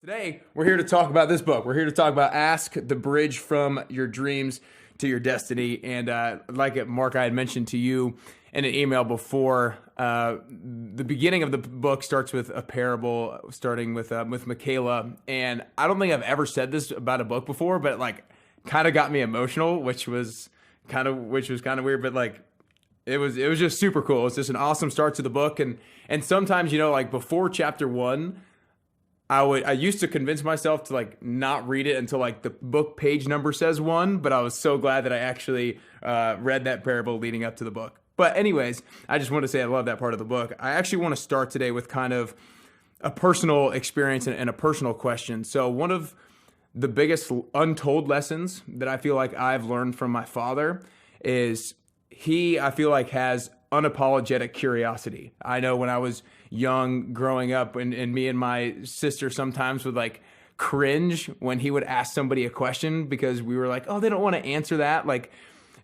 Today, we're here to talk about this book. We're here to talk about Ask the Bridge from Your Dreams to Your Destiny. And like Mark, I had mentioned to you in an email before, the beginning of the book starts with a parable, starting with Michaela. And I don't think I've ever said this about a book before, but like kind of got me emotional, which was kind of weird, but like it was just super cool. It's just an awesome start to the book. And sometimes, like before chapter 1, I used to convince myself to like not read it until like the book page number says 1, but I was so glad that I actually read that parable leading up to the book. But anyways, I just want to say I love that part of the book. I actually want to start today with kind of a personal experience and a personal question. So one of the biggest untold lessons that I feel like I've learned from my father is I feel like has unapologetic curiosity. I know when I was young growing up and me and my sister sometimes would like cringe when he would ask somebody a question because we were like, oh, they don't want to answer that. Like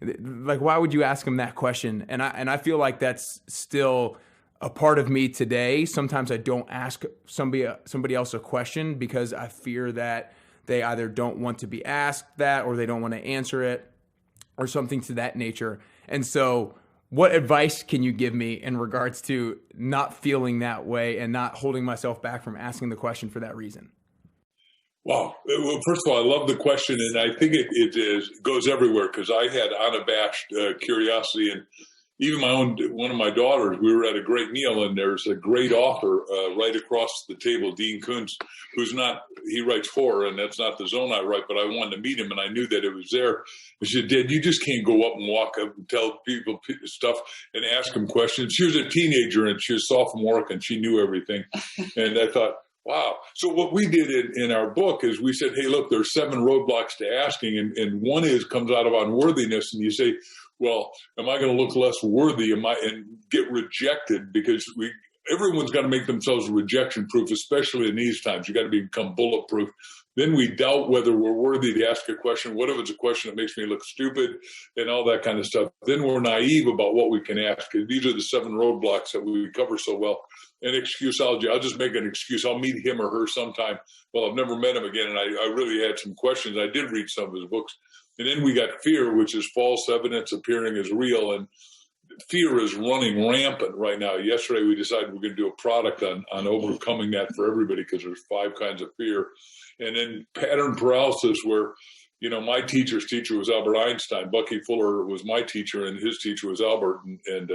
why would you ask them that question? And I feel like that's still a part of me today. Sometimes I don't ask somebody else a question because I fear that they either don't want to be asked that or they don't want to answer it or something to that nature. And so what advice can you give me in regards to not feeling that way and not holding myself back from asking the question for that reason? Wow. Well, first of all, I love the question, and I think it goes everywhere because I had unabashed curiosity, and even one of my daughters, we were at a great meal, and there's a great author right across the table, Dean Koontz, he writes horror, and that's not the zone I write, but I wanted to meet him, and I knew that it was there. I said, Dad, you just can't go up and walk up and tell people stuff and ask them questions. She was a teenager, and she was sophomore, and she knew everything. And I thought, wow. So what we did in our book is we said, hey, look, there's 7 roadblocks to asking, and one comes out of unworthiness, and you say, well, am I going to look less worthy? And get rejected? Because everyone's got to make themselves rejection proof, especially in these times. You got to become bulletproof. Then we doubt whether we're worthy to ask a question. What if it's a question that makes me look stupid and all that kind of stuff? Then we're naive about what we can ask. These are the 7 roadblocks that we cover so well. And excusology, I'll just make an excuse. I'll meet him or her sometime. Well, I've never met him again, and I really had some questions. I did read some of his books. And then we got fear, which is false evidence appearing as real. And fear is running rampant right now. Yesterday, we decided we're going to do a product on overcoming that for everybody because there's 5 kinds of fear. And then pattern paralysis, where, my teacher's teacher was Albert Einstein. Bucky Fuller was my teacher, and his teacher was Albert. And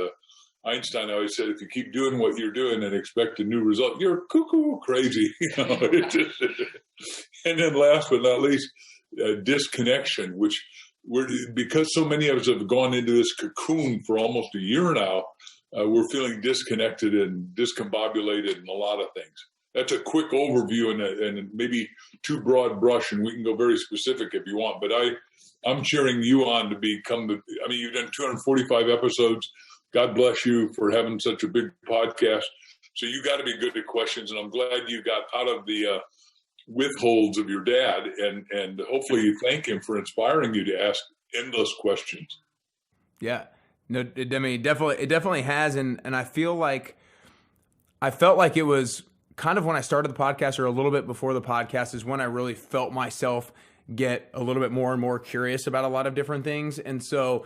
Einstein always said, if you keep doing what you're doing and expect a new result, you're cuckoo crazy. And then last but not least, disconnection, which because so many of us have gone into this cocoon for almost a year now, we're feeling disconnected and discombobulated in a lot of things. That's a quick overview and maybe too broad brush, and we can go very specific if you want. But I'm cheering you on to you've done 245 episodes. God bless you for having such a big podcast. So you got to be good at questions, and I'm glad you got out of the withholds of your dad, and hopefully you thank him for inspiring you to ask endless questions. Yeah, no, it definitely has, and I felt like it was kind of when I started the podcast, or a little bit before the podcast, is when I really felt myself get a little bit more and more curious about a lot of different things. And so,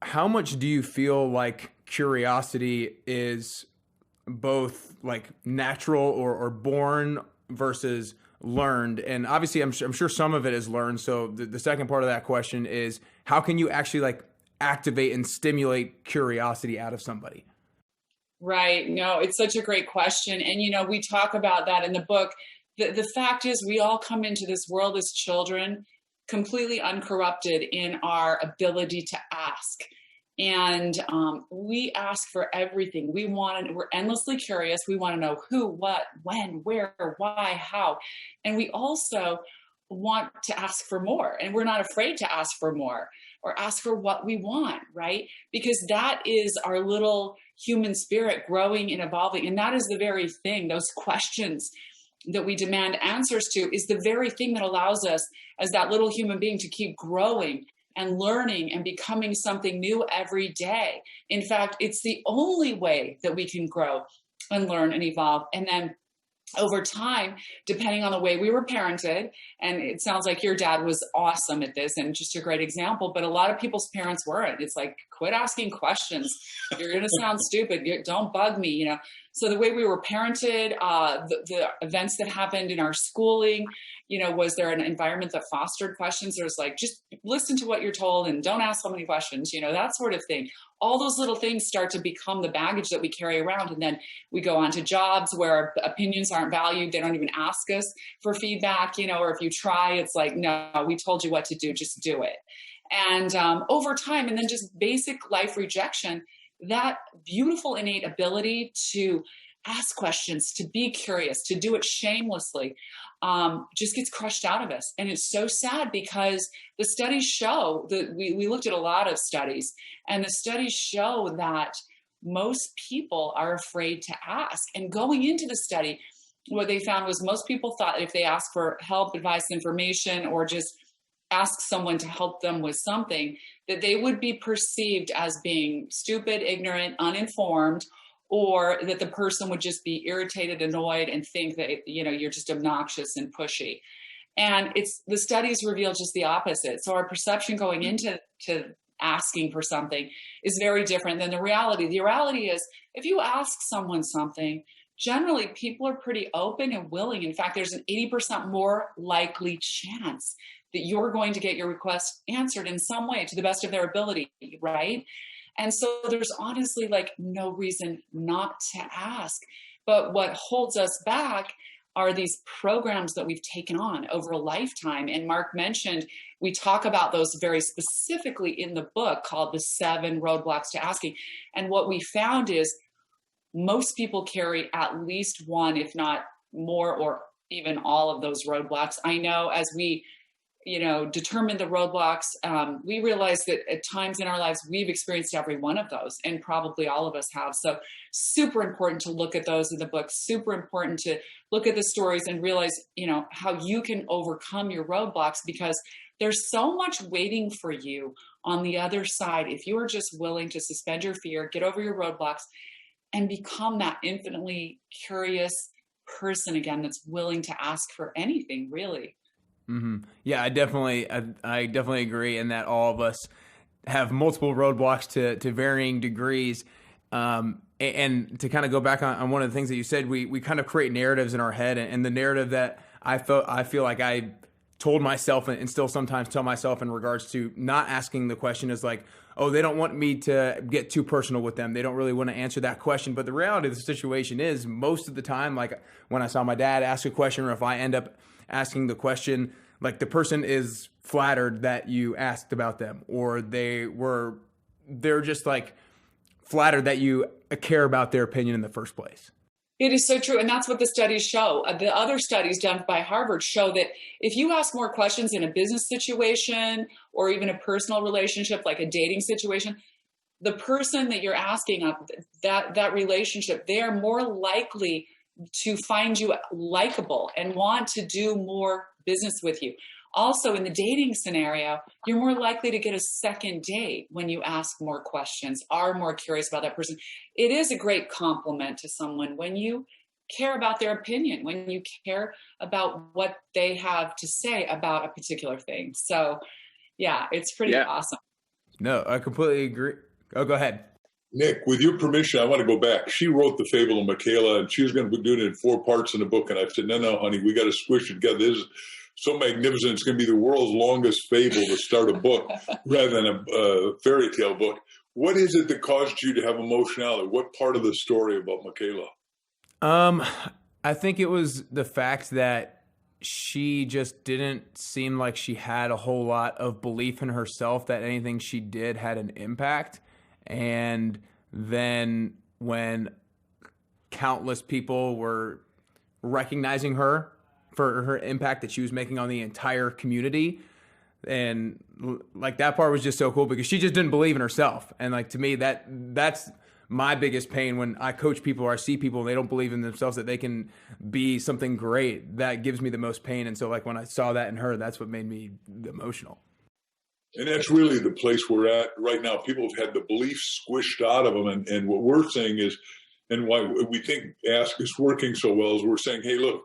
how much do you feel like curiosity is both like natural or born versus learned? And obviously I'm sure some of it is learned. So the second part of that question is, how can you actually like activate and stimulate curiosity out of somebody? Right. No, it's such a great question. And, we talk about that in the book. The fact is, we all come into this world as children completely uncorrupted in our ability to ask. And we ask for everything. We're endlessly curious. We want to know who, what, when, where, why, how. And we also want to ask for more. And we're not afraid to ask for more or ask for what we want, right? Because that is our little human spirit growing and evolving. And that is the very thing, those questions that we demand answers to, is the very thing that allows us as that little human being to keep growing and learning and becoming something new every day. In fact, it's the only way that we can grow and learn and evolve. And then over time, depending on the way we were parented, and it sounds like your dad was awesome at this and just a great example, but a lot of people's parents weren't. It's like, quit asking questions. You're going to sound stupid. Don't bug me, you know? So the way we were parented, the events that happened in our schooling, you know, was there an environment that fostered questions? There's like, just listen to what you're told and don't ask so many questions, you know, that sort of thing. All those little things start to become the baggage that we carry around. And then we go on to jobs where our opinions aren't valued. They don't even ask us for feedback, you know, or if you try, it's like, no, we told you what to do, just do it. And over time, and then just basic life rejection, that beautiful innate ability to ask questions, to be curious, to do it shamelessly, just gets crushed out of us. And it's so sad because the studies show that we looked at a lot of studies, and the studies show that most people are afraid to ask. And going into the study, what they found was most people thought if they asked for help, advice, information, or just ask someone to help them with something, that they would be perceived as being stupid, ignorant, uninformed, or that the person would just be irritated, annoyed, and think that, you know, you're just obnoxious and pushy. And the studies reveal just the opposite. So our perception going into asking for something is very different than the reality. The reality is, if you ask someone something, generally people are pretty open and willing. In fact, there's an 80% more likely chance that you're going to get your request answered in some way to the best of their ability, right? And so there's honestly like no reason not to ask. But what holds us back are these programs that we've taken on over a lifetime. And Mark mentioned, we talk about those very specifically in the book called The 7 Roadblocks to Asking. And what we found is most people carry at least one, if not more, or even all of those roadblocks. I know as we determine the roadblocks, we realize that at times in our lives, we've experienced every one of those, and probably all of us have. So super important to look at those in the book, super important to look at the stories and realize, how you can overcome your roadblocks, because there's so much waiting for you on the other side. If you are just willing to suspend your fear, get over your roadblocks, and become that infinitely curious person again, that's willing to ask for anything, really. Mm-hmm. Yeah, I definitely agree in that all of us have multiple roadblocks to varying degrees. And to kind of go back on one of the things that you said, we kind of create narratives in our head, and the narrative that I feel like I told myself and still sometimes tell myself in regards to not asking the question is like, oh, they don't want me to get too personal with them. They don't really want to answer that question. But the reality of the situation is, most of the time, like when I saw my dad ask a question, or if I end up asking the question, like the person is flattered that you asked about them, or they're just like flattered that you care about their opinion in the first place. It is so true. And that's what the studies show. The other studies done by Harvard show that if you ask more questions in a business situation or even a personal relationship, like a dating situation, the person that you're asking of that relationship, they are more likely to find you likable and want to do more business with you. Also, in the dating scenario, you're more likely to get a second date when you ask more questions, are more curious about that person. It is a great compliment to someone when you care about their opinion, when you care about what they have to say about a particular thing. So, yeah, it's pretty awesome. No, I completely agree. Oh, go ahead. Nick, with your permission, I want to go back. She wrote The Fable of Michaela, and she was going to be doing it in 4 parts in the book. And I said, no, honey, we got to squish it together. This is so magnificent. It's going to be the world's longest fable to start a book rather than a fairy tale book. What is it that caused you to have emotionality? What part of the story about Michaela? I think it was the fact that she just didn't seem like she had a whole lot of belief in herself, that anything she did had an impact. And then when countless people were recognizing her for her impact that she was making on the entire community, and like that part was just so cool, because she just didn't believe in herself. And like, to me, that's my biggest pain when I coach people or I see people and they don't believe in themselves, that they can be something great. That gives me the most pain. And so like when I saw that in her, that's what made me emotional. And that's really the place we're at right now. People have had the belief squished out of them. And what we're saying is, and why we think Ask is working so well is we're saying, hey, look,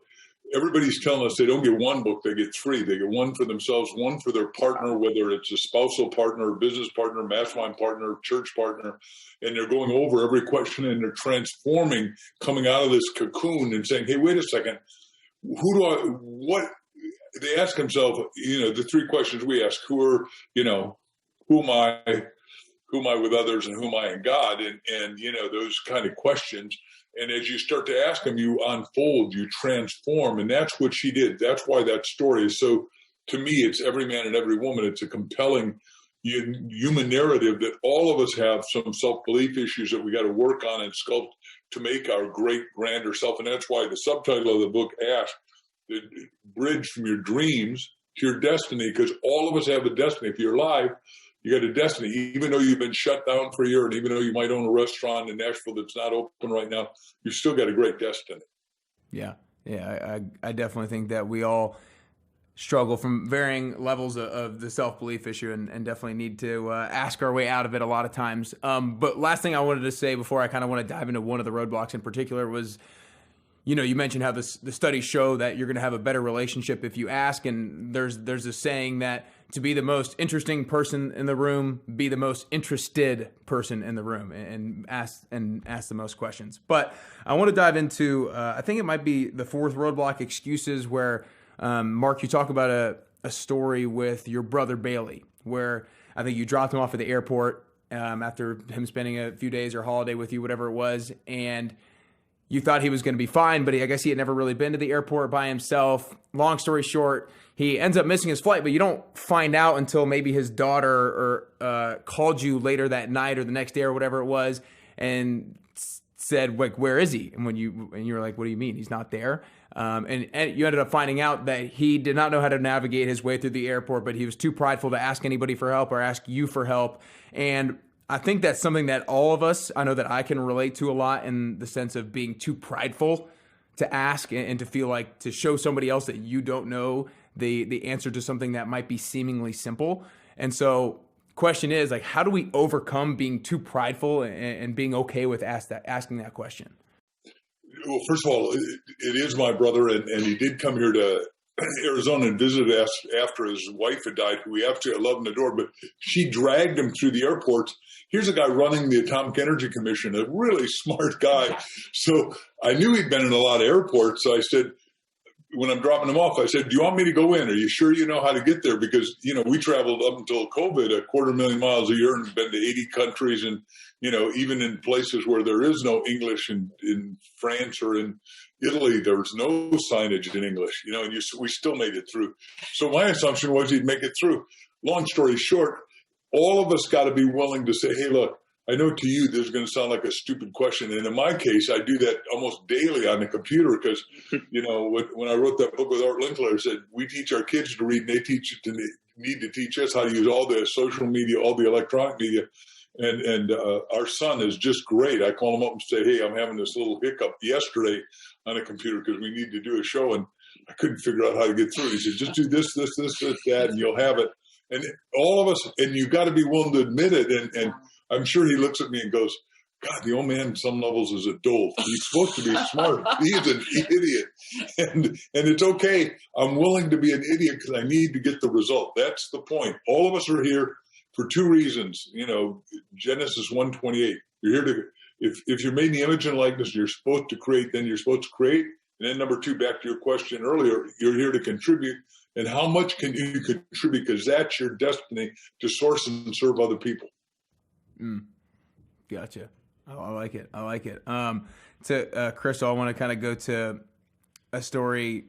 everybody's telling us they don't get one book, they get three. They get one for themselves, one for their partner, whether it's a spousal partner, business partner, mastermind partner, church partner, and they're going over every question and they're transforming, coming out of this cocoon and saying, hey, wait a second, what they ask themselves, the three questions we ask, who am I with others and who am I in God? And those kind of questions. And as you start to ask them, you unfold, you transform. And that's what she did. That's why that story is so, to me, it's every man and every woman. It's a compelling human narrative that all of us have some self-belief issues that we got to work on and sculpt to make our great, grander self. And that's why the subtitle of the book, Ask, the bridge from your dreams to your destiny, because all of us have a destiny. If you're alive, you got a destiny. Even though you've been shut down for a year, and even though you might own a restaurant in Nashville that's not open right now, you've still got a great destiny. Yeah. I definitely think that we all struggle from varying levels of the self-belief issue and definitely need to ask our way out of it a lot of times. But last thing I wanted to say before I kind of want to dive into one of the roadblocks in particular was, you mentioned how the studies show that you're going to have a better relationship if you ask. And there's a saying that to be the most interesting person in the room, be the most interested person in the room, and ask the most questions. But I want to dive into, I think it might be the fourth roadblock, excuses, where, Mark, you talk about a story with your brother Bailey, where I think you dropped him off at the airport after him spending a few days or holiday with you, whatever it was, and you thought he was going to be fine, but I guess he had never really been to the airport by himself. Long story short, he ends up missing his flight, but you don't find out until maybe his daughter called you later that night or the next day or whatever it was and said, like, where is he? And you were like, what do you mean? He's not there. And you ended up finding out that he did not know how to navigate his way through the airport, but he was too prideful to ask anybody for help or ask you for help. And I think that's something that all of us, I know that I can relate to a lot, in the sense of being too prideful to ask and to feel like to show somebody else that you don't know the answer to something that might be seemingly simple. And so question is, like, how do we overcome being too prideful and being okay with asking that question? Well, first of all, it is my brother, and he did come here to Arizona and visited us after his wife had died, who we absolutely loved and adored, but she dragged him through the airports. Here's a guy running the Atomic Energy Commission, a really smart guy. So I knew he'd been in a lot of airports. So I said, when I'm dropping him off, I said, do you want me to go in? Are you sure you know how to get there? Because, we traveled up until COVID 250,000 miles a year and been to 80 countries. And, even in places where there is no English in France or in Italy, there was no signage in English, and we still made it through. So my assumption was he'd make it through. Long story short, all of us got to be willing to say, hey, look, I know to you this is going to sound like a stupid question. And in my case, I do that almost daily on the computer because, when I wrote that book with Art Linkler, I said, we teach our kids to read and they need to teach us how to use all the social media, all the electronic media. And our son is just great. I call him up and say, hey, I'm having this little hiccup yesterday on a computer because we need to do a show. And I couldn't figure out how to get through. He said, just do this, that, and you'll have it. And all of us, and you've got to be willing to admit it. And I'm sure he looks at me and goes, God, the old man, in some levels, is a dolt. He's supposed to be smart. He's an idiot. And it's okay. I'm willing to be an idiot because I need to get the result. That's the point. All of us are here for two reasons. Genesis 1:28. You're here to, if you're made in the image and likeness, you're supposed to create, then you're supposed to create. And then number two, back to your question earlier, you're here to contribute. And how much can you contribute? Because that's your destiny, to source and serve other people. Gotcha. Oh, I like it. To Crystal, I want to kind of go to a story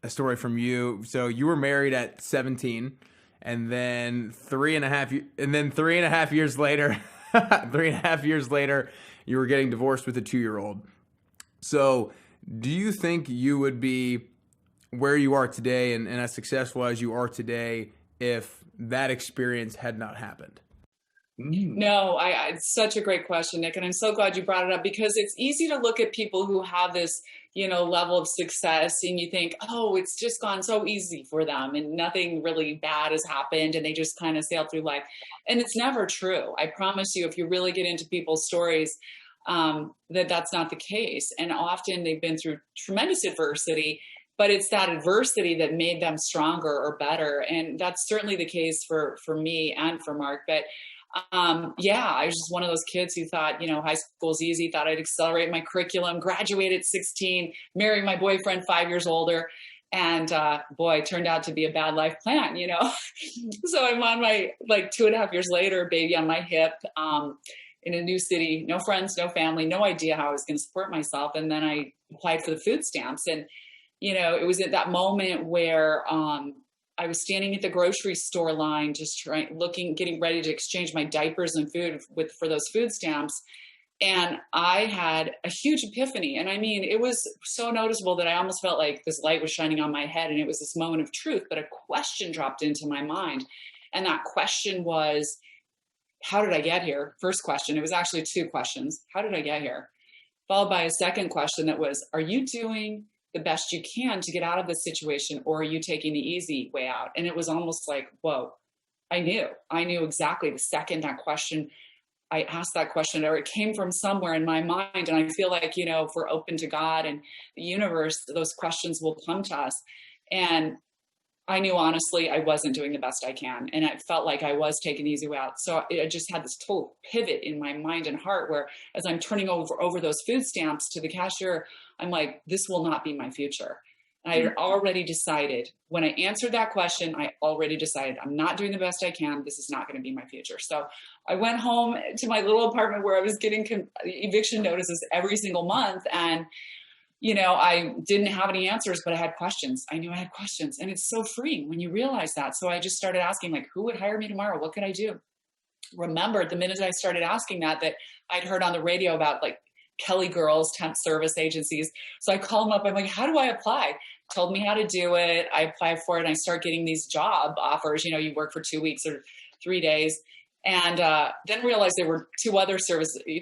from you. So you were married at 17, and then 3.5 years later, 3.5 years later, you were getting divorced with a 2-year-old. So do you think you would be where you are today and as successful as you are today if that experience had not happened? No, it's such a great question, Nick. And I'm so glad you brought it up because it's easy to look at people who have this, level of success and you think, oh, it's just gone so easy for them and nothing really bad has happened and they just kind of sail through life. And it's never true. I promise you, if you really get into people's stories, that that's not the case. And often they've been through tremendous adversity, but it's that adversity that made them stronger or better. And that's certainly the case for me and for Mark. But yeah, I was just one of those kids who thought, high school's easy, thought I'd accelerate my curriculum, graduate at 16, marry my boyfriend 5 years older. And boy, it turned out to be a bad life plan, So I'm on my, 2.5 years later, baby on my hip, in a new city, no friends, no family, no idea how I was going to support myself. And then I applied for the food stamps. And, it was at that moment where I was standing at the grocery store line, just getting ready to exchange my diapers and food for those food stamps. And I had a huge epiphany. And I mean, it was so noticeable that I almost felt like this light was shining on my head. And it was this moment of truth, but a question dropped into my mind. And that question was, how did I get here? First question. It was actually two questions. How did I get here? Followed by a second question that was, are you doing the best you can to get out of this situation, or are you taking the easy way out? And it was almost like, whoa, I knew exactly the second I asked that question, or it came from somewhere in my mind. And I feel like, if we're open to God and the universe, those questions will come to us. And I knew, honestly, I wasn't doing the best I can. And I felt like I was taking the easy way out. So I just had this total pivot in my mind and heart where, as I'm turning over those food stamps to the cashier, I'm like, this will not be my future. And I had already decided, when I answered that question, I already decided I'm not doing the best I can. This is not going to be my future. So I went home to my little apartment where I was getting eviction notices every single month. And, I didn't have any answers, but I had questions. I knew I had questions. And it's so freeing when you realize that. So I just started asking, who would hire me tomorrow? What could I do? Remembered the minute I started asking that I'd heard on the radio about Kelly Girls, temp service agencies. So I called them up. I'm like, how do I apply? Told me how to do it. I applied for it and I start getting these job offers. You work for 2 weeks or 3 days. And then realized there were two other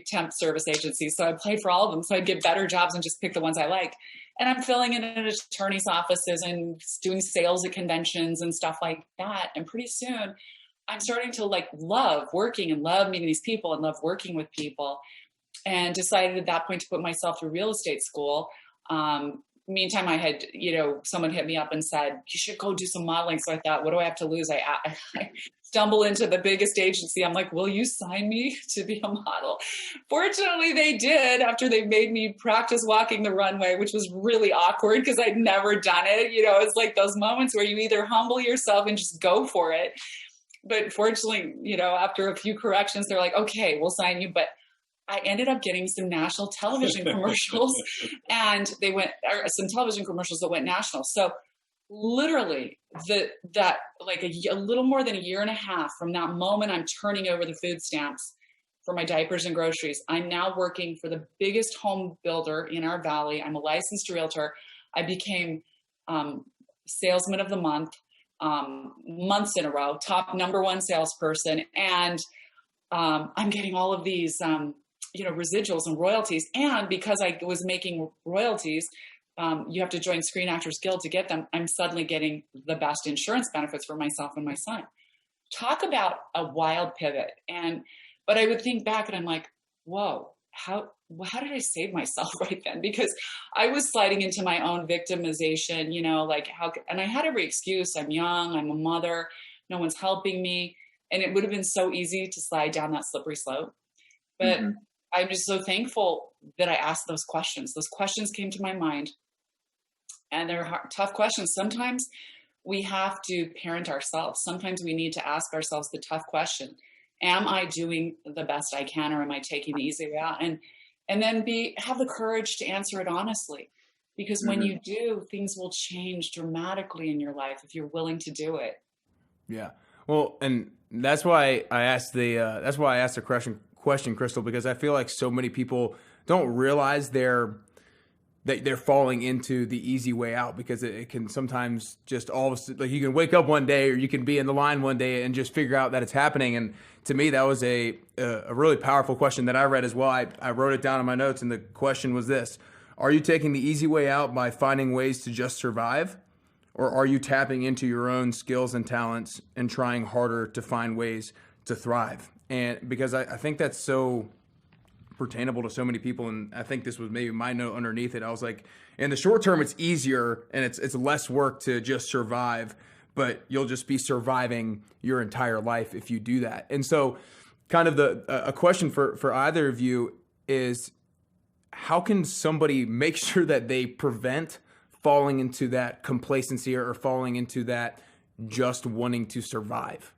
temp service agencies. So I applied for all of them. So I'd get better jobs and just pick the ones I like. And I'm filling in at attorneys' offices and doing sales at conventions and stuff like that. And pretty soon I'm starting to love working and love meeting these people and love working with people. And decided at that point to put myself through real estate school. Meantime, I had, someone hit me up and said, you should go do some modeling. So I thought, what do I have to lose? I stumble into the biggest agency. I'm like, will you sign me to be a model? Fortunately, they did, after they made me practice walking the runway, which was really awkward because I'd never done it. It's like those moments where you either humble yourself and just go for it. But fortunately, after a few corrections, they're like, okay, we'll sign you. But I ended up getting some national television commercials and some television commercials that went national. So literally a little more than a year and a half from that moment, I'm turning over the food stamps for my diapers and groceries. I'm now working for the biggest home builder in our valley. I'm a licensed realtor. I became salesman of the month, months in a row, top #1 salesperson. And I'm getting all of these, residuals and royalties. And because I was making royalties, you have to join Screen Actors Guild to get them. I'm suddenly getting the best insurance benefits for myself and my son. Talk about a wild pivot. But I would think back and I'm like, whoa, how did I save myself right then? Because I was sliding into my own victimization, and I had every excuse. I'm young, I'm a mother, no one's helping me. And it would have been so easy to slide down that slippery slope. But I'm just so thankful that I asked those questions. Those questions came to my mind. And they're tough questions. Sometimes we have to parent ourselves. Sometimes we need to ask ourselves the tough question. Am I doing the best I can, or am I taking the easy way out? And then have the courage to answer it honestly. Because when you do, things will change dramatically in your life if you're willing to do it. Yeah. Well, and that's why I asked the question, Crystal, because I feel like so many people don't realize they're falling into the easy way out, because it can sometimes just all of a sudden, you can wake up one day, or you can be in the line one day and just figure out that it's happening. And to me, that was a really powerful question that I read as well. I wrote it down in my notes, and the question was this: are you taking the easy way out by finding ways to just survive? Or are you tapping into your own skills and talents and trying harder to find ways to thrive? And because I think that's so pertainable to so many people. And I think this was maybe my note underneath it. I was like, in the short term, it's easier and it's less work to just survive, but you'll just be surviving your entire life if you do that. And so kind of a question for either of you is, how can somebody make sure that they prevent falling into that complacency or falling into that just wanting to survive?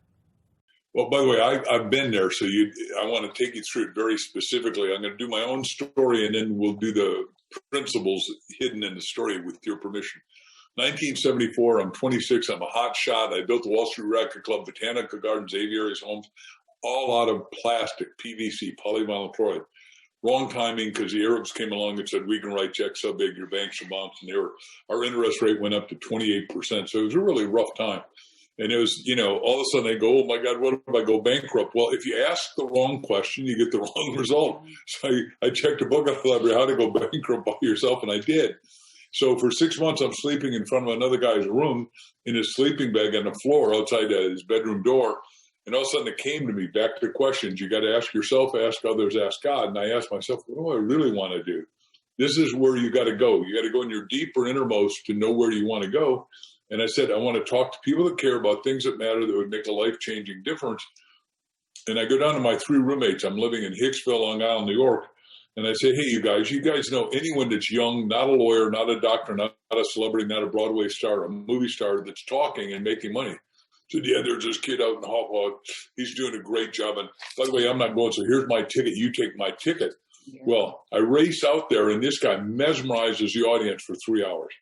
Well, by the way, I've been there, so I want to take you through it very specifically. I'm going to do my own story, and then we'll do the principles hidden in the story with your permission. 1974, I'm 26, I'm a hot shot. I built the Wall Street Racquet Club, Botanica Gardens, aviaries, homes, all out of plastic, PVC, polyvinyl chloride. Wrong timing, because the Arabs came along and said, we can write checks so big your banks will bounce. And our interest rate went up to 28%. So it was a really rough time. And it was, all of a sudden they go, oh my God, what if I go bankrupt? Well, if you ask the wrong question, you get the wrong result. So I checked a book out of the library, how to go bankrupt by yourself, and I did. So for 6 months, I'm sleeping in front of another guy's room in his sleeping bag on the floor outside his bedroom door. And all of a sudden it came to me, back to questions. You got to ask yourself, ask others, ask God. And I asked myself, what do I really want to do? This is where you got to go. You got to go in your deeper innermost to know where you want to go. And I said, I want to talk to people that care about things that matter, that would make a life-changing difference. And I go down to my 3 roommates. I'm living in Hicksville, Long Island, New York. And I say, hey, you guys know anyone that's young, not a lawyer, not a doctor, not a celebrity, not a Broadway star, a movie star that's talking and making money? Said, yeah, there's this kid out in Hawthorne. He's doing a great job. And by the way, I'm not going, so here's my ticket. You take my ticket. Yeah. Well, I race out there, and this guy mesmerizes the audience for 3 hours.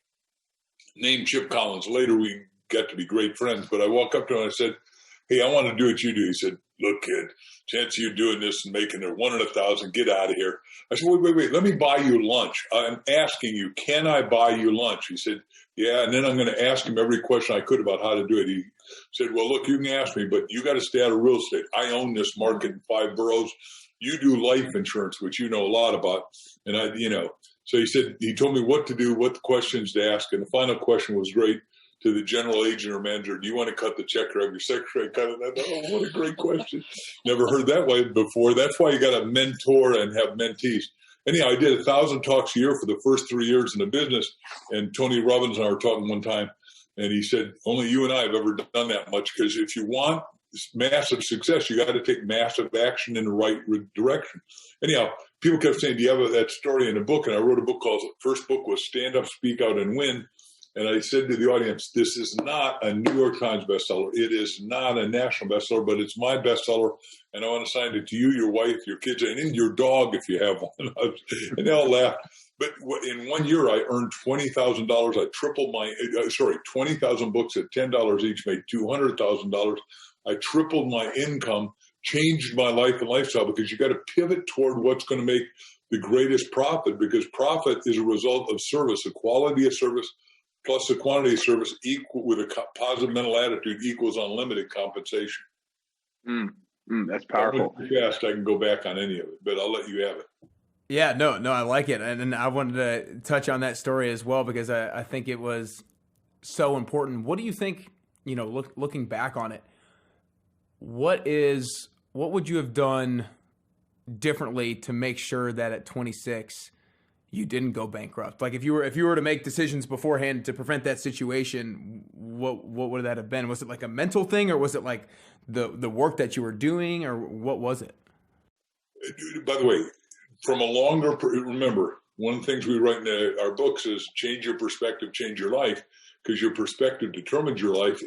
Named Chip Collins. Later, we got to be great friends. But I walk up to him and I said, hey, I want to do what you do. He said, look, kid, chance of you doing this and making it 1 in 1,000, get out of here. I said, wait, let me buy you lunch. I'm asking you, can I buy you lunch? He said, yeah, and then I'm going to ask him every question I could about how to do it. He said, well, look, you can ask me, but you got to stay out of real estate. I own this market in 5 boroughs. You do life insurance, which you know a lot about. And so he said, he told me what to do, what the questions to ask. And the final question was great to the general agent or manager. Do you want to cut the check or have your secretary cut it? I thought, oh, what a great question. Never heard that way before. That's why you got to mentor and have mentees. Anyhow, I did 1,000 talks a year for the first 3 years in the business. And Tony Robbins and I were talking one time. And he said, only you and I have ever done that much, because if you want massive success, you got to take massive action in the right direction. Anyhow, people kept saying, do you have that story in a book? And I wrote a book called, first book was Stand Up, Speak Out, and Win. And I said to the audience, this is not a New York Times bestseller. It is not a national bestseller, but it's my bestseller. And I want to sign it to you, your wife, your kids, and even your dog if you have one. And they all laughed. But in 1 year, I earned $20,000. I tripled 20,000 books at $10 each, made $200,000. I tripled my income, changed my life and lifestyle, because you got to pivot toward what's going to make the greatest profit, because profit is a result of service, the quality of service plus the quantity of service equal with a positive mental attitude equals unlimited compensation. That's powerful. Fast, I can go back on any of it, but I'll let you have it. Yeah, no, I like it. And I wanted to touch on that story as well, because I think it was so important. What do you think, looking back on it, what would you have done differently to make sure that at 26 you didn't go bankrupt? Like if you were to make decisions beforehand to prevent that situation, what would that have been? Was it like a mental thing, or was it like the work that you were doing, or what was it? By the way, from a remember, one of the things we write in our books is change your perspective, change your life, because your perspective determines your life.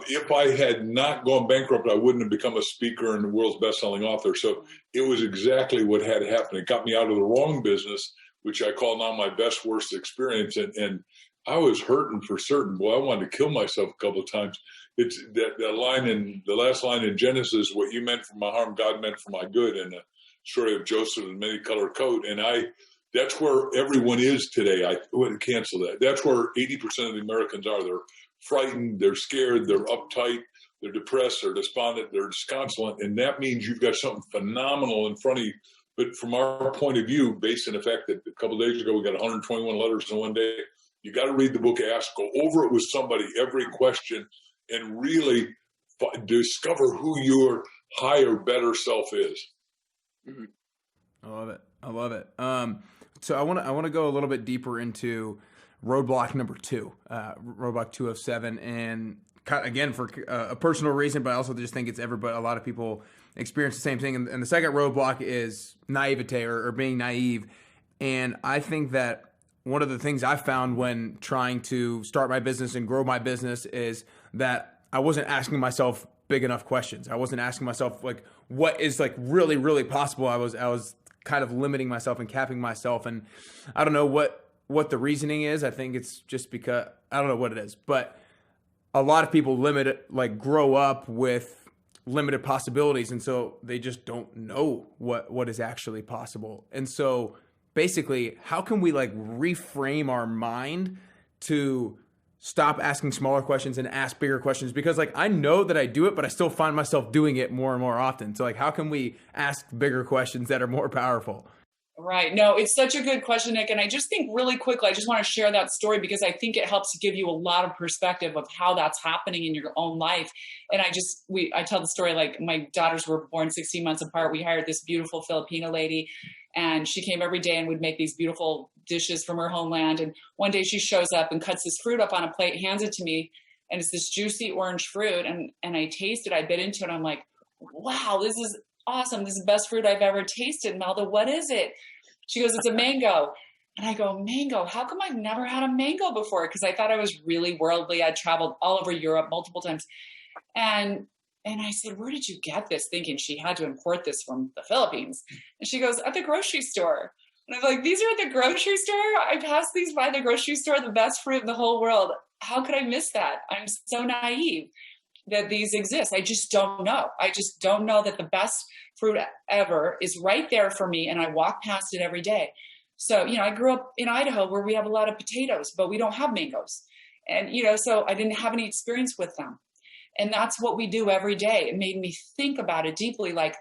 If I had not gone bankrupt, I wouldn't have become a speaker and the world's best-selling author. So it was exactly what had happened. It got me out of the wrong business, which I call now my best, worst experience. And I was hurting for certain. Boy, I wanted to kill myself a couple of times. It's that line the last line in Genesis, what you meant for my harm, God meant for my good. And the story of Joseph in the many-colored coat. And that's where everyone is today. I wouldn't cancel that. That's where 80% of the Americans are. They're frightened, they're scared, they're uptight, they're depressed, they're despondent, they're disconsolate, and that means you've got something phenomenal in front of you. But from our point of view, based on the fact that a couple of days ago we got 121 letters in one day, you got to read the book, go over it with somebody, every question, and really discover who your higher, better self is. Mm-hmm. I love it. I love it. So I want to go a little bit deeper into roadblock number 2, roadblock 2 of 7, and again for a personal reason, but I also just think it's everybody. A lot of people experience the same thing. And the second roadblock is naivete or being naive. And I think that one of the things I found when trying to start my business and grow my business is that I wasn't asking myself big enough questions. I wasn't asking myself like what is like really, really possible. I was kind of limiting myself and capping myself. And I don't know what the reasoning is. I think it's just because I don't know what it is, but a lot of people grow up with limited possibilities. And so they just don't know what is actually possible. And so basically, how can we like reframe our mind to stop asking smaller questions and ask bigger questions? Because like, I know that I do it, but I still find myself doing it more and more often. So like, how can we ask bigger questions that are more powerful? Right. No, it's such a good question, Nick. And I just think really quickly, I just want to share that story because I think it helps give you a lot of perspective of how that's happening in your own life. And I tell the story, like my daughters were born 16 months apart. We hired this beautiful Filipino lady and she came every day and would make these beautiful dishes from her homeland. And one day she shows up and cuts this fruit up on a plate, hands it to me. And it's this juicy orange fruit. And I taste it, I bit into it. I'm like, wow, this is awesome. This is the best fruit I've ever tasted. Melda, what is it? She goes, it's a mango. And I go, mango? How come I've never had a mango before? Because I thought I was really worldly. I'd traveled all over Europe multiple times. And I said, where did you get this? Thinking she had to import this from the Philippines. And she goes, at the grocery store. And I'm like, these are at the grocery store? I passed these by the grocery store, the best fruit in the whole world. How could I miss that? I'm so naive that these exist. I just don't know. I just don't know that the best fruit ever is right there for me. And I walk past it every day. So, I grew up in Idaho where we have a lot of potatoes, but we don't have mangoes. And, so I didn't have any experience with them. And that's what we do every day. It made me think about it deeply. Like,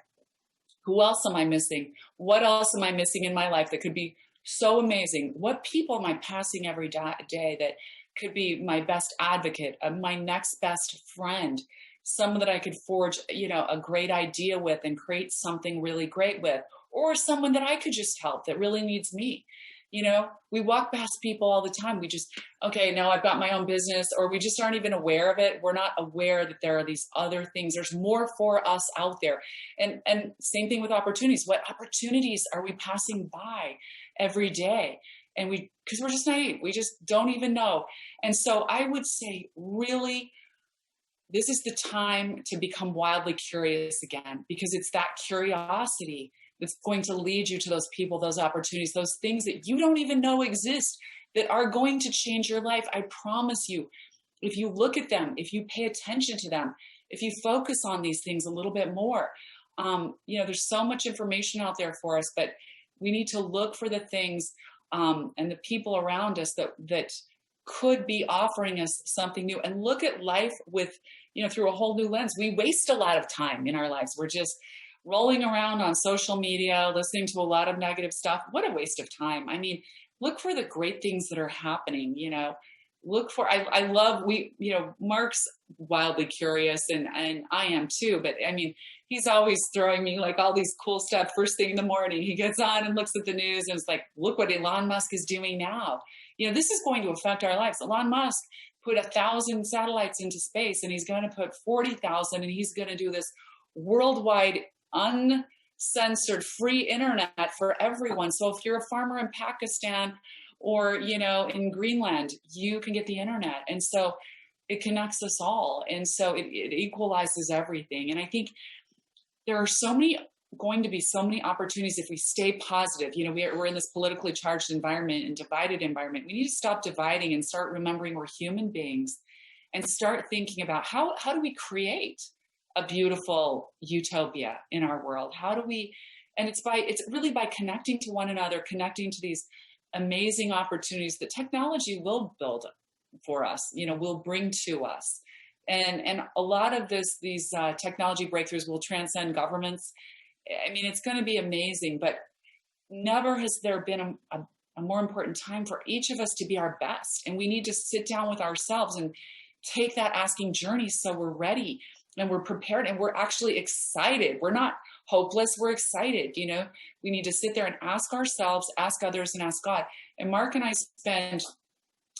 who else am I missing? What else am I missing in my life that could be so amazing? What people am I passing every day that could be my best advocate, my next best friend, someone that I could forge, a great idea with and create something really great with, or someone that I could just help that really needs me. We walk past people all the time. We just, okay, now I've got my own business, or we just aren't even aware of it. We're not aware that there are these other things. There's more for us out there. And same thing with opportunities. What opportunities are we passing by every day? And because we're just naive, we just don't even know. And so I would say, really, this is the time to become wildly curious again, because it's that curiosity that's going to lead you to those people, those opportunities, those things that you don't even know exist that are going to change your life. I promise you, if you look at them, if you pay attention to them, if you focus on these things a little bit more, there's so much information out there for us, but we need to look for the things and the people around us that could be offering us something new, and look at life with, through a whole new lens. We waste a lot of time in our lives. We're just rolling around on social media, listening to a lot of negative stuff. What a waste of time. I mean, look for the great things that are happening, look for, I love, Mark's wildly curious and I am too, but I mean, he's always throwing me like all these cool stuff first thing in the morning. He gets on and looks at the news and it's like, look what Elon Musk is doing now. This is going to affect our lives. Elon Musk put 1,000 satellites into space and he's going to put 40,000 and he's going to do this worldwide uncensored free internet for everyone. So if you're a farmer in Pakistan or, in Greenland, you can get the internet. And so it connects us all. And so it equalizes everything. And I think there are going to be so many opportunities if we stay positive. We're in this politically charged environment and divided environment. We need to stop dividing and start remembering we're human beings and start thinking about how do we create a beautiful utopia in our world? How do we, and it's really by connecting to one another, connecting to these amazing opportunities that technology will build for us, will bring to us. And a lot of these technology breakthroughs will transcend governments. I mean, it's going to be amazing, but never has there been a more important time for each of us to be our best. And we need to sit down with ourselves and take that asking journey so we're ready and we're prepared and we're actually excited. We're not hopeless. We're excited. We need to sit there and ask ourselves, ask others, and ask God. And Mark and I spend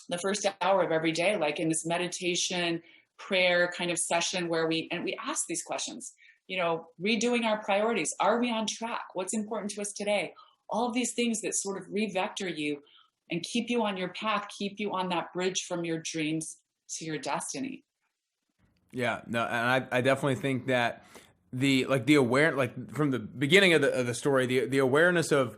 the first hour of every day, like in this meditation, prayer kind of session where we ask these questions, redoing our priorities. Are we on track? What's important to us today? All of these things that sort of re-vector you and keep you on your path, keep you on that bridge from your dreams to your destiny. Yeah, no, and I definitely think that the from the beginning of the story, the awareness of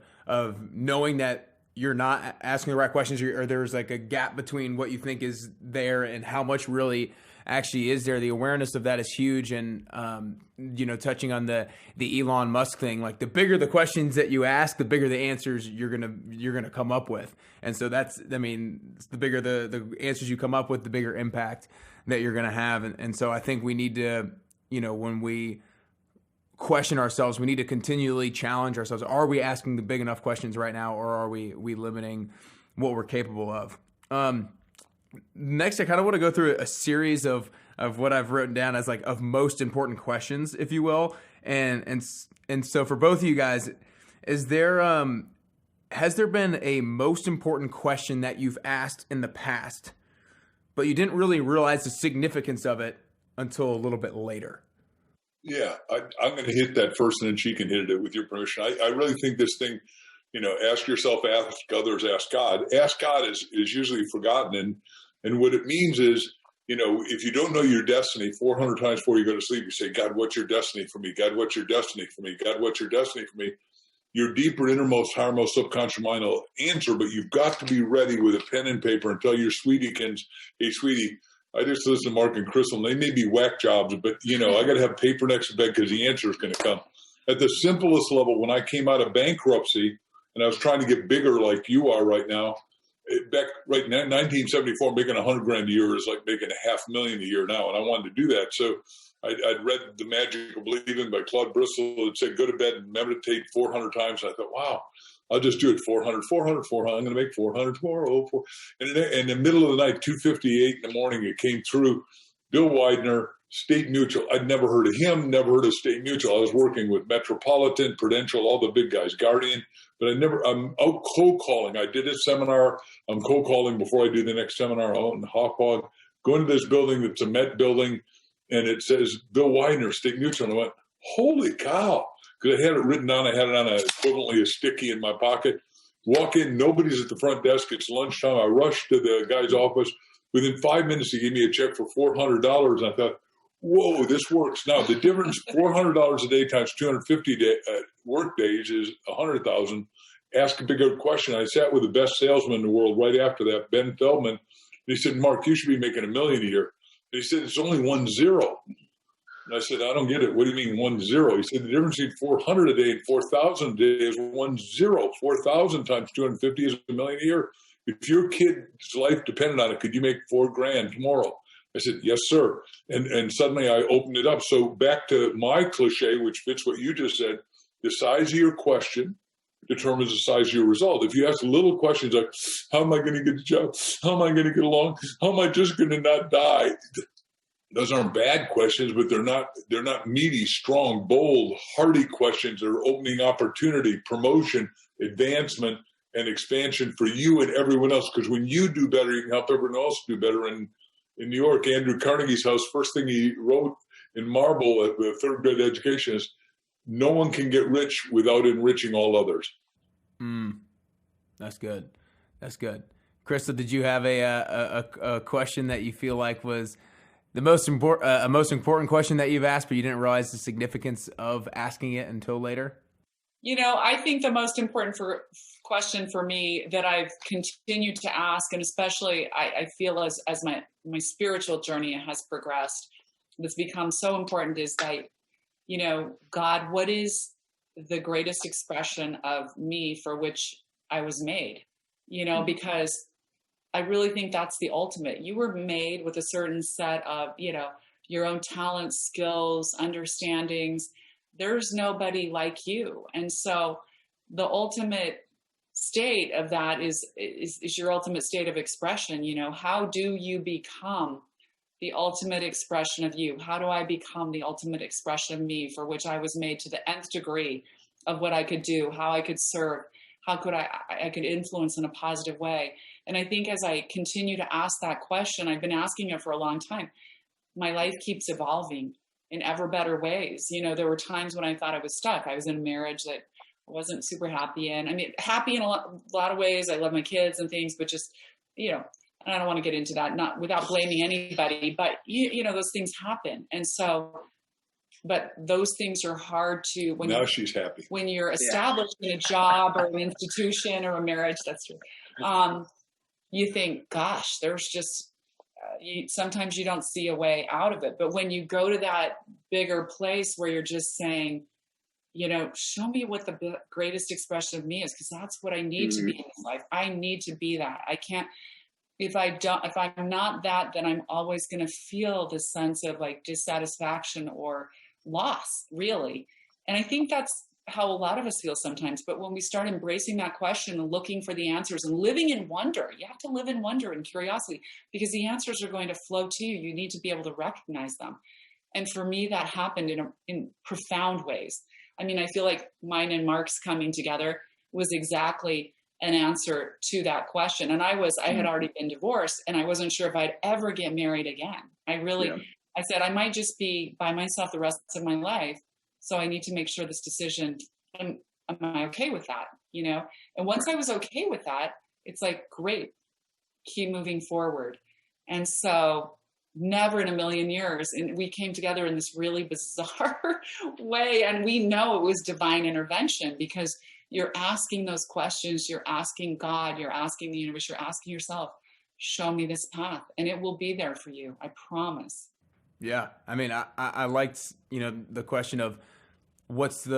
knowing that you're not asking the right questions, or there's like a gap between what you think is there and how much really actually is there. The awareness of that is huge. And touching on the Elon Musk thing, like the bigger the questions that you ask, the bigger the answers you're gonna come up with. And so the bigger the answers you come up with, the bigger impact that you're gonna have. And so I think we need to, when we question ourselves, we need to continually challenge ourselves. Are we asking the big enough questions right now, or are we limiting what we're capable of? Next, I kind of want to go through a series of what I've written down as like of most important questions, if you will. And so for both of you guys, has there been a most important question that you've asked in the past, but you didn't really realize the significance of it until a little bit later? Yeah, I'm going to hit that first, and then she can hit it with your permission. I really think this thing, ask yourself, ask others, ask God. Ask God is usually forgotten. And what it means is, if you don't know your destiny, 400 times before you go to sleep, you say, God, what's your destiny for me? God, what's your destiny for me? God, what's your destiny for me? Your deeper, innermost, highermost subconscious mind will answer, but you've got to be ready with a pen and paper and tell your sweetiekins, hey, sweetie, I just listen to Mark and Crystal, and they may be whack jobs, but, I got to have paper next to bed because the answer is going to come. At the simplest level, when I came out of bankruptcy and I was trying to get bigger like you are right now, back in 1974, making $100,000 a year is like making $500,000 a year now, and I wanted to do that. So I'd read The Magic of Believing by Claude Bristol. It said, go to bed and meditate 400 times. And I thought, wow, I'll just do it 400. I'm going to make 400 tomorrow. And in the middle of the night, 2:58 in the morning, it came through. Bill Widener, State Mutual. I'd never heard of him, never heard of State Mutual. I was working with Metropolitan, Prudential, all the big guys, Guardian. But I'm out cold calling. I did a seminar. I'm cold calling before I do the next seminar out in Hawkpog. Going to this building that's a Met building, and it says Bill Widener, State Mutual. And I went, holy cow. Because I had it written down. I had it on equivalently a sticky in my pocket. Walk in, nobody's at the front desk. It's lunchtime. I rushed to the guy's office. Within 5 minutes, he gave me a check for $400. And I thought, whoa, this works. Now, the difference, $400 a day times 250 work days is $100,000. Ask a bigger question. I sat with the best salesman in the world right after that, Ben Feldman. And he said, Mark, you should be making $1 million a year. And he said, it's only 10. And I said, I don't get it. What do you mean 10? He said, the difference between 400 a day and 4,000 a day is 10. 4,000 times 250 is $1 million a year. If your kid's life depended on it, could you make $4,000 tomorrow? I said, yes, sir. And suddenly I opened it up. So back to my cliche, which fits what you just said, the size of your question determines the size of your result. If you ask little questions like, how am I going to get a job? How am I going to get along? How am I just going to not die? Those aren't bad questions, but they're not meaty, strong, bold, hearty questions. They're opening opportunity, promotion, advancement, and expansion for you and everyone else. Because when you do better, you can help everyone else do better. And in New York, Andrew Carnegie's house, first thing he wrote in marble at the third grade education is, no one can get rich without enriching all others. That's good. That's good. Crystal, did you have a question that you feel like was the most important question that you've asked, but you didn't realize the significance of asking it until later? I think the most important question for me that I've continued to ask, and especially I feel as my spiritual journey has progressed, that's become so important is that, God, what is the greatest expression of me for which I was made? Because I really think that's the ultimate. You were made with a certain set of, your own talents, skills, understandings. There's nobody like you. And so the ultimate state of that is your ultimate state of expression. How do you become the ultimate expression of you? How do I become the ultimate expression of me, for which I was made to the nth degree of what I could do, how I could serve, how could I could influence in a positive way? And I think as I continue to ask that question, I've been asking it for a long time, my life keeps evolving in ever better ways. You know, there were times when I thought I was stuck. I was in a marriage that I wasn't super happy in. I mean, happy in a lot of ways. I love my kids and things, but just, you know, and I don't want to get into that, not without blaming anybody, but you know, those things happen. And so, but those things are hard to, when now she's happy. When you're established in a job or an institution or a marriage, that's true. You think, gosh, there's just, sometimes you don't see a way out of it. But when you go to that bigger place where you're just saying, you know, show me what the greatest expression of me is, because that's what I need to be in this life. I need to be that. I can't, if I'm not that, then I'm always going to feel this sense of like dissatisfaction or loss, really. And I think that's how a lot of us feel sometimes. But when we start embracing that question and looking for the answers and living in wonder, you have to live in wonder and curiosity, because the answers are going to flow to you. You need to be able to recognize them. And for me, that happened in profound ways. I mean, I feel like mine and Mark's coming together was exactly an answer to that question. And I had already been divorced, and I wasn't sure if I'd ever get married again. I said, I might just be by myself the rest of my life. So I need to make sure this decision, am I okay with that? You know? And once I was okay with that, it's like, great, keep moving forward. And so never in a million years. And we came together in this really bizarre way. And we know it was divine intervention, because you're asking those questions. You're asking God, you're asking the universe, you're asking yourself, show me this path, and it will be there for you. I promise. Yeah. I mean, I liked, you know, the question of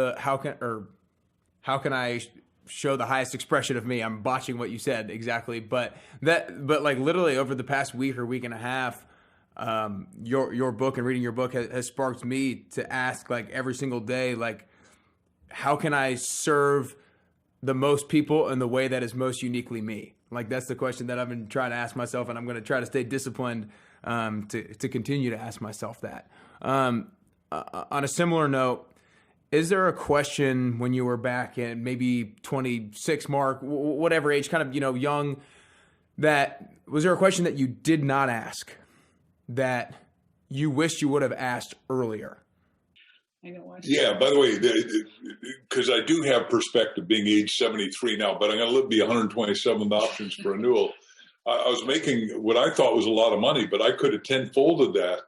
how can I show the highest expression of me? I'm botching what you said exactly, but like literally over the past week or week and a half, your book and reading your book has sparked me to ask, like, every single day, like, how can I serve the most people in the way that is most uniquely me? Like, that's the question that I've been trying to ask myself, and I'm going to try to stay disciplined to continue to ask myself that. On a similar note, is there a question when you were back in maybe 26, Mark, whatever age, kind of, you know, young, was there a question that you did not ask that you wish you would have asked earlier? I know what. Yeah, by the way, because I do have perspective being age 73 now, but I'm going to be 127th options for renewal. I was making what I thought was a lot of money, but I could have tenfolded that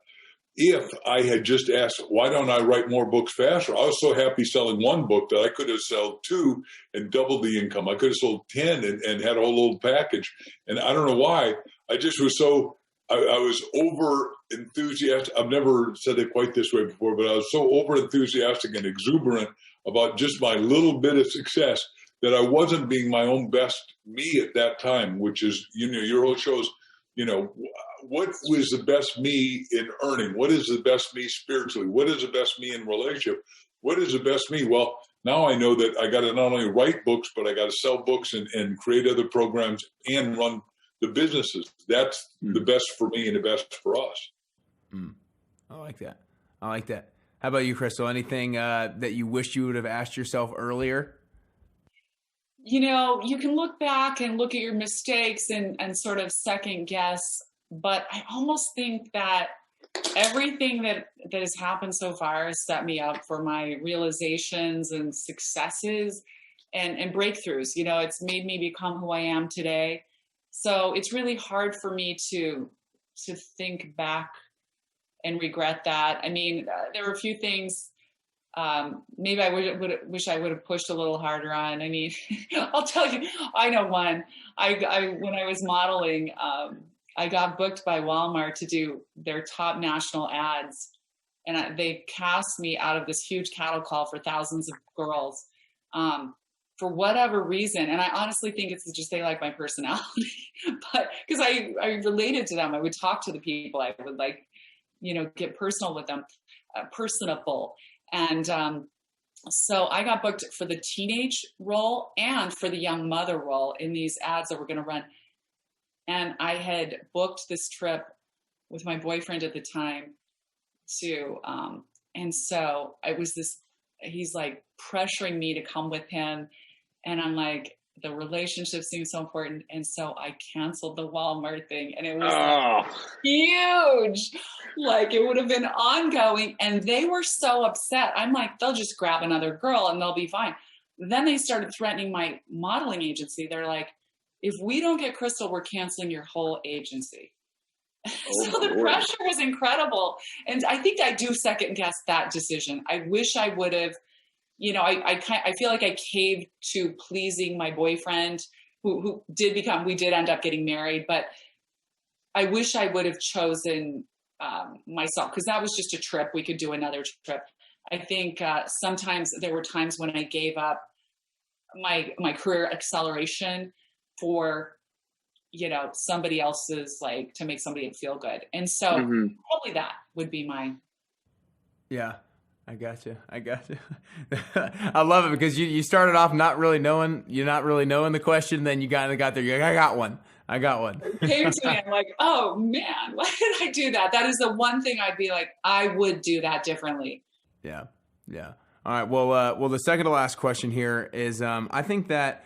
if I had just asked, why don't I write more books faster? I was so happy selling one book that I could have sold 2 and doubled the income. I could have sold 10 and had a whole little package. And I don't know why. I just was so, I was over enthusiastic. I've never said it quite this way before, but I was so over enthusiastic and exuberant about just my little bit of success that I wasn't being my own best me at that time, which is, you know, your whole show's, you know, what was the best me in earning? What is the best me spiritually? What is the best me in relationship? What is the best me? Well, now I know that I got to not only write books, but I got to sell books and create other programs and run the businesses. That's the best for me and the best for us. I like that. How about you, Crystal? Anything that you wish you would have asked yourself earlier? You know, you can look back and look at your mistakes and sort of second guess, but I almost think that everything that has happened so far has set me up for my realizations and successes and breakthroughs. You know, it's made me become who I am today. So it's really hard for me to think back and regret that. I mean, there were a few things maybe I wish I would have pushed a little harder on. I mean, I'll tell you, I know one. I when I was modeling, I got booked by Walmart to do their top national ads, and they cast me out of this huge cattle call for thousands of girls for whatever reason. And I honestly think it's just they like my personality, but because I related to them, I would talk to the people, I would like, you know, get personal with them, personable. And so I got booked for the teenage role and for the young mother role in these ads that were going to run. And I had booked this trip with my boyfriend at the time too. And so he's like pressuring me to come with him. And I'm like, the relationship seems so important. And so I canceled the Walmart thing, and it was huge. Like, it would have been ongoing. And they were so upset. I'm like, they'll just grab another girl and they'll be fine. Then they started threatening my modeling agency. They're like, if we don't get Crystal, we're canceling your whole agency. So the pressure was incredible. And I think I do second guess that decision. I wish I would have, I feel like I caved to pleasing my boyfriend who we did end up getting married, but I wish I would have chosen myself, because that was just a trip. We could do another trip. I think sometimes there were times when I gave up my career acceleration for, somebody else's, like, to make somebody feel good. And so probably that would be mine. Yeah, I got you. I love it, because you started off not really knowing the question. Then you got there. You're like, I got one. It came to me. I'm like, oh man, why did I do that? That is the one thing I'd be like, I would do that differently. Yeah. All right. Well, the second to last question here is, I think that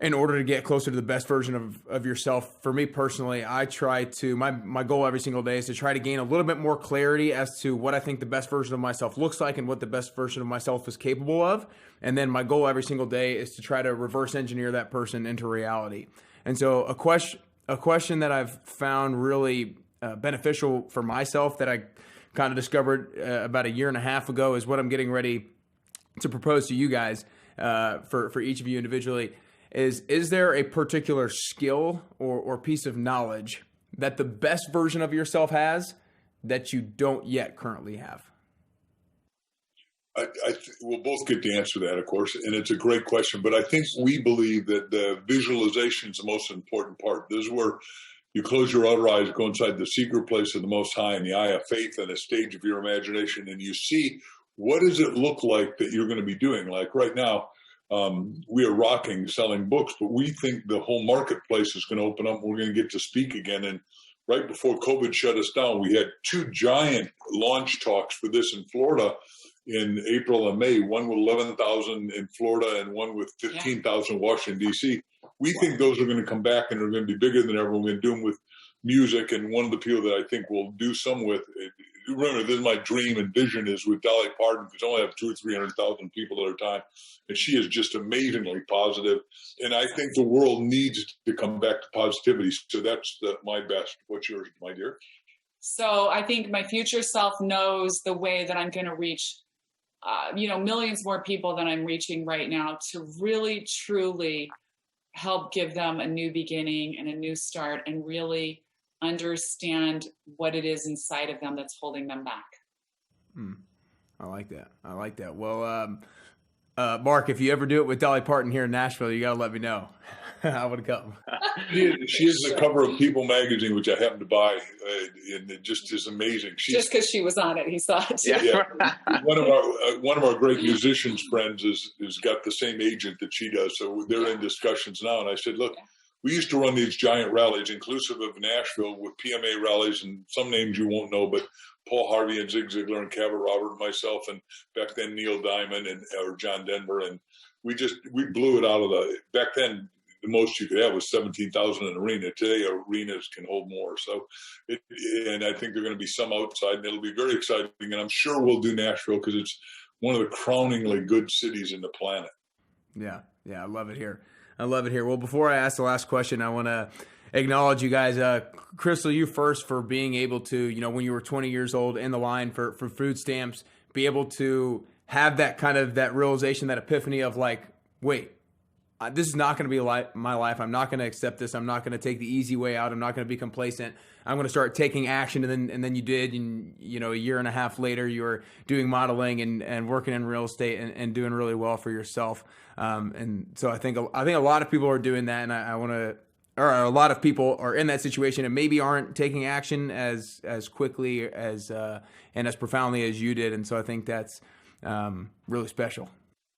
in order to get closer to the best version of yourself, for me personally, I try to, my goal every single day is to try to gain a little bit more clarity as to what I think the best version of myself looks like and what the best version of myself is capable of. And then my goal every single day is to try to reverse engineer that person into reality. And so a question that I've found really beneficial for myself that I kind of discovered about a year and a half ago is what I'm getting ready to propose to you guys for each of you individually. Is there a particular skill or piece of knowledge that the best version of yourself has that you don't yet currently have? We'll both get the answer to that, of course, and it's a great question. But I think we believe that the visualization is the most important part. This is where you close your outer eyes, go inside the secret place of the Most High, in the eye of faith, and a stage of your imagination, and you see what does it look like that you're going to be doing. Like right now, we are rocking selling books, but we think the whole marketplace is going to open up. We're going to get to speak again. And right before COVID shut us down, we had 2 giant launch talks for this in Florida in April and May, one with 11,000 in Florida and one with 15,000 in Washington, D.C. We think those are going to come back and are going to be bigger than ever. We're going to do them with music. And one of the people that I think we'll do some with, remember, this is my dream and vision, is with Dolly Parton, because I only have 200,000 or 300,000 people at a time. And she is just amazingly positive. And I think the world needs to come back to positivity. So that's my best. What's yours, my dear? So I think my future self knows the way that I'm going to reach, millions more people than I'm reaching right now, to really, truly help give them a new beginning and a new start, and really understand what it is inside of them that's holding them back. I like that. Well, Mark, if you ever do it with Dolly Parton here in Nashville, you got to let me know. I would come. She is the cover of People magazine, which I happen to buy, and it just is amazing. Just because she was on it, he saw it. Yeah. One of our great musicians friends is got the same agent that she does, so they're in discussions now. And I said, look, we used to run these giant rallies, inclusive of Nashville, with PMA rallies, and some names you won't know, but Paul Harvey and Zig Ziglar and Cavett Robert and myself, and back then Neil Diamond or John Denver, and we blew it out of back then. The most you could have was 17,000 in an arena. Today, arenas can hold more. So, and I think there are going to be some outside, and it'll be very exciting. And I'm sure we'll do Nashville because it's one of the crowningly good cities in the planet. Yeah, I love it here. Well, before I ask the last question, I want to acknowledge you guys. Crystal, you first, for being able to, when you were 20 years old in the line for food stamps, be able to have that kind of that realization, that epiphany of like, wait, this is not going to be my life. I'm not going to accept this. I'm not going to take the easy way out. I'm not going to be complacent. I'm going to start taking action. And then you did. And, a year and a half later, you were doing modeling and working in real estate and doing really well for yourself. And so I think a lot of people are doing that. And I want to, or a lot of people are in that situation and maybe aren't taking action as quickly as and as profoundly as you did. And so I think that's really special.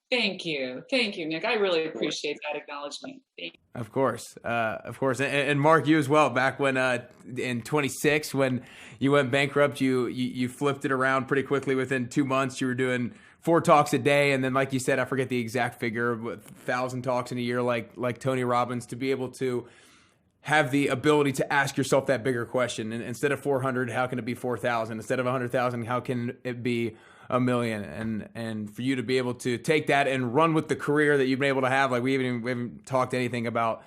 Thank you. Thank you, Nick. I really appreciate that acknowledgement. Thank you. Of course. And Mark, you as well. Back when in 26, when you went bankrupt, you flipped it around pretty quickly. Within 2 months, you were doing 4 talks a day, and then, like you said, I forget the exact figure, but 1,000 talks in a year, like Tony Robbins. To be able to have the ability to ask yourself that bigger question, and instead of 400, how can it be 4,000? Instead of 100,000, how can it be 1,000,000? And for you to be able to take that and run with the career that you've been able to have, like we haven't talked anything about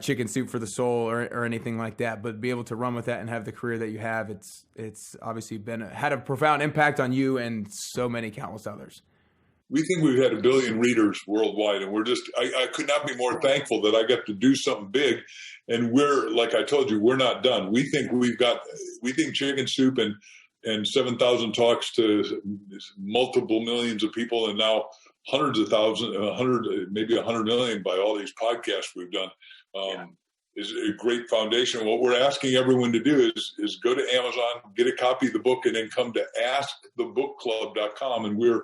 Chicken Soup for the Soul or anything like that, but be able to run with that and have the career that you have, it's obviously had a profound impact on you and so many countless others. We think we've had 1 billion readers worldwide, and I could not be more thankful that I got to do something big. And we're, like I told you, we're not done. We think Chicken Soup and 7,000 talks to multiple millions of people, and now hundreds of thousands, maybe 100 million by all these podcasts we've done, is a great foundation. What we're asking everyone to do is go to Amazon, get a copy of the book, and then come to askthebookclub.com, and we're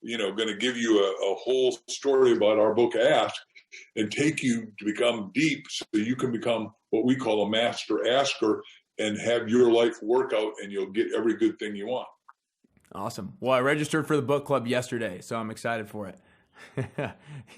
going to give you a whole story about our book, Ask, and take you to become deep so you can become what we call a master asker and have your life work out, and you'll get every good thing you want. Awesome. Well, I registered for the book club yesterday, so I'm excited for it.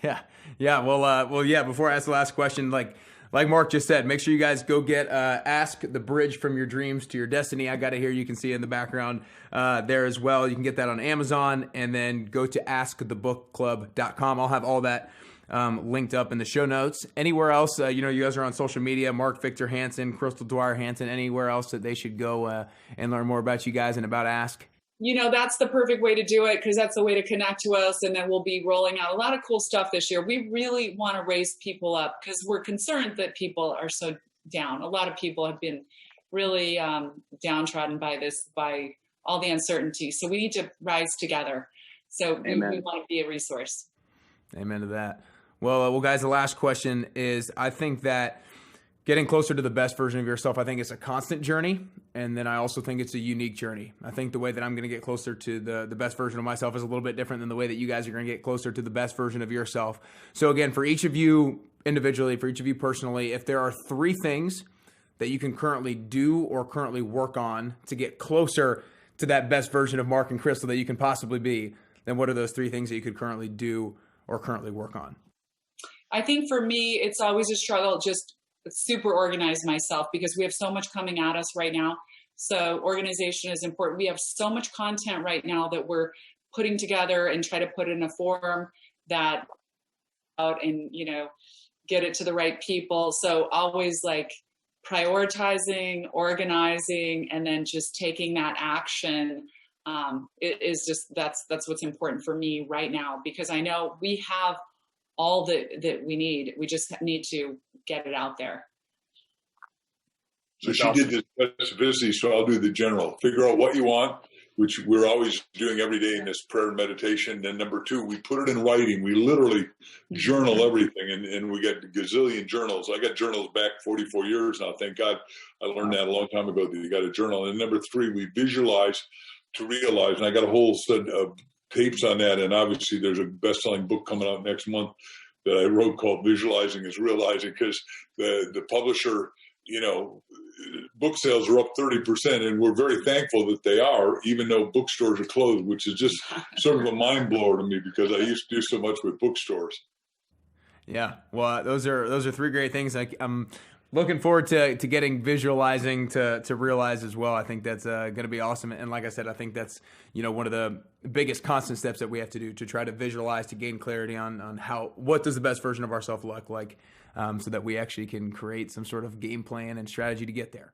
Yeah. Well, yeah, before I ask the last question, like Mark just said, make sure you guys go get Ask the Bridge from Your Dreams to Your Destiny. I got it here. You can see it in the background there as well. You can get that on Amazon, and then go to askthebookclub.com. I'll have all that linked up in the show notes. Anywhere else, you guys are on social media, Mark, Victor, Hansen, Crystal, Dwyer, Hansen, anywhere else that they should go and learn more about you guys and about Ask? That's the perfect way to do it, because that's the way to connect to us. And then we'll be rolling out a lot of cool stuff this year. We really want to raise people up because we're concerned that people are so down. A lot of people have been really downtrodden by all the uncertainty. So we need to rise together. So we want to be a resource. Amen to that. Well, guys, the last question is, I think that getting closer to the best version of yourself, I think it's a constant journey. And then I also think it's a unique journey. I think the way that I'm going to get closer to the best version of myself is a little bit different than the way that you guys are going to get closer to the best version of yourself. So again, for each of you individually, for each of you personally, if there are 3 things that you can currently do or currently work on to get closer to that best version of Mark and Crystal that you can possibly be, then what are those 3 things that you could currently do or currently work on? I think for me, it's always a struggle, just super organize myself, because we have so much coming at us right now. So organization is important. We have so much content right now that we're putting together and try to put in a form that out and, get it to the right people. So always like prioritizing, organizing, and then just taking that action. It is just, that's what's important for me right now, because I know we have all that we need. We just need to get it out there. So she did the specificity, so I'll do the general. Figure out what you want, which we're always doing every day in this prayer and meditation. Then number 2, we put it in writing. We literally journal everything, and we got a gazillion journals. I got journals back 44 years now. Thank God I learned that a long time ago, that you got a journal. And number 3, we visualize to realize. And I got a whole set of tapes on that. And obviously there's a best-selling book coming out next month that I wrote called Visualizing is Realizing, because the publisher, book sales are up 30%, and we're very thankful that they are, even though bookstores are closed, which is just sort of a mind blower to me, because I used to do so much with bookstores. Yeah, well, those are 3 great things. I'm looking forward to getting Visualizing to realize as well. I think that's going to be awesome. And like I said, I think that's one of the biggest constant steps that we have to do, to try to visualize, to gain clarity on what does the best version of ourselves look like, so that we actually can create some sort of game plan and strategy to get there.